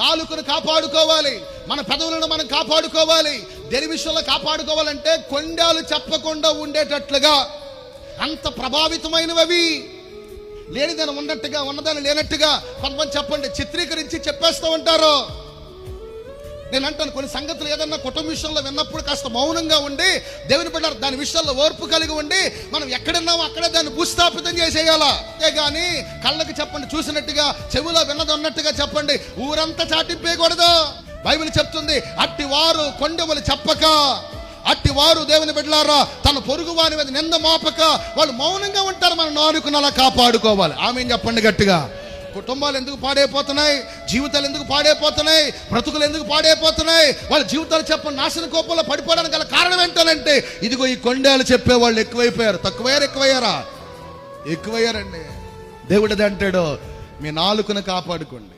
నాలుకను కాపాడుకోవాలి, మన పెదవులను మనం కాపాడుకోవాలి. దేని విషయంలో కాపాడుకోవాలంటే కొండాలు చెప్పకుండా ఉండేటట్లుగా. అంత ప్రభావితమైనవి, లేనిదాన్ని ఉన్నట్టుగా ఉన్నదాన్ని లేనట్టుగా కొంతమంది చెప్పండి చిత్రీకరించి చెప్పేస్తూ ఉంటారు. నేను అంటాను, కొన్ని సంగతులు ఏదన్నా కుటుంబ విషయంలో విన్నప్పుడు కాస్త మౌనంగా ఉండి దేవుని బిడ్డలారా దాని విషయాల్లో ఓర్పు కలిగి ఉండి మనం ఎక్కడున్నామో అక్కడే దాన్ని భూస్థాపితం చేసేయాలా. అంతేగాని కళ్ళకి చెప్పండి చూసినట్టుగా, చెవిలో విన్నది ఉన్నట్టుగా చెప్పండి, ఊరంతా చాటింపేయకూడదు. బైబిల్ చెప్తుంది, అట్టి వారు కొండెములు చెప్పక, అట్టి వారు దేవుని బిడ్డలారా తన పొరుగు వారి మీద నింద మోపక వాళ్ళు మౌనంగా ఉంటారు. మనం నాలుకను అలా కాపాడుకోవాలి. ఆమేన్ చెప్పండి గట్టిగా. కుటుంబాలు ఎందుకు పాడైపోతున్నాయి, జీవితాలు ఎందుకు పాడైపోతున్నాయి, బ్రతుకులు ఎందుకు పాడైపోతున్నాయి, వాళ్ళ జీవితాలు చెప్పండి నాశన కోపంలో పడిపోవడానికి గల కారణం ఏంటంటే ఇదిగో ఈ కొండలు చెప్పేవాళ్ళు ఎక్కువైపోయారు. ఎక్కువయ్యారా? ఎక్కువయ్యారండి. దేవుడిది అంటాడు, మీ నాలుకను కాపాడుకోండి.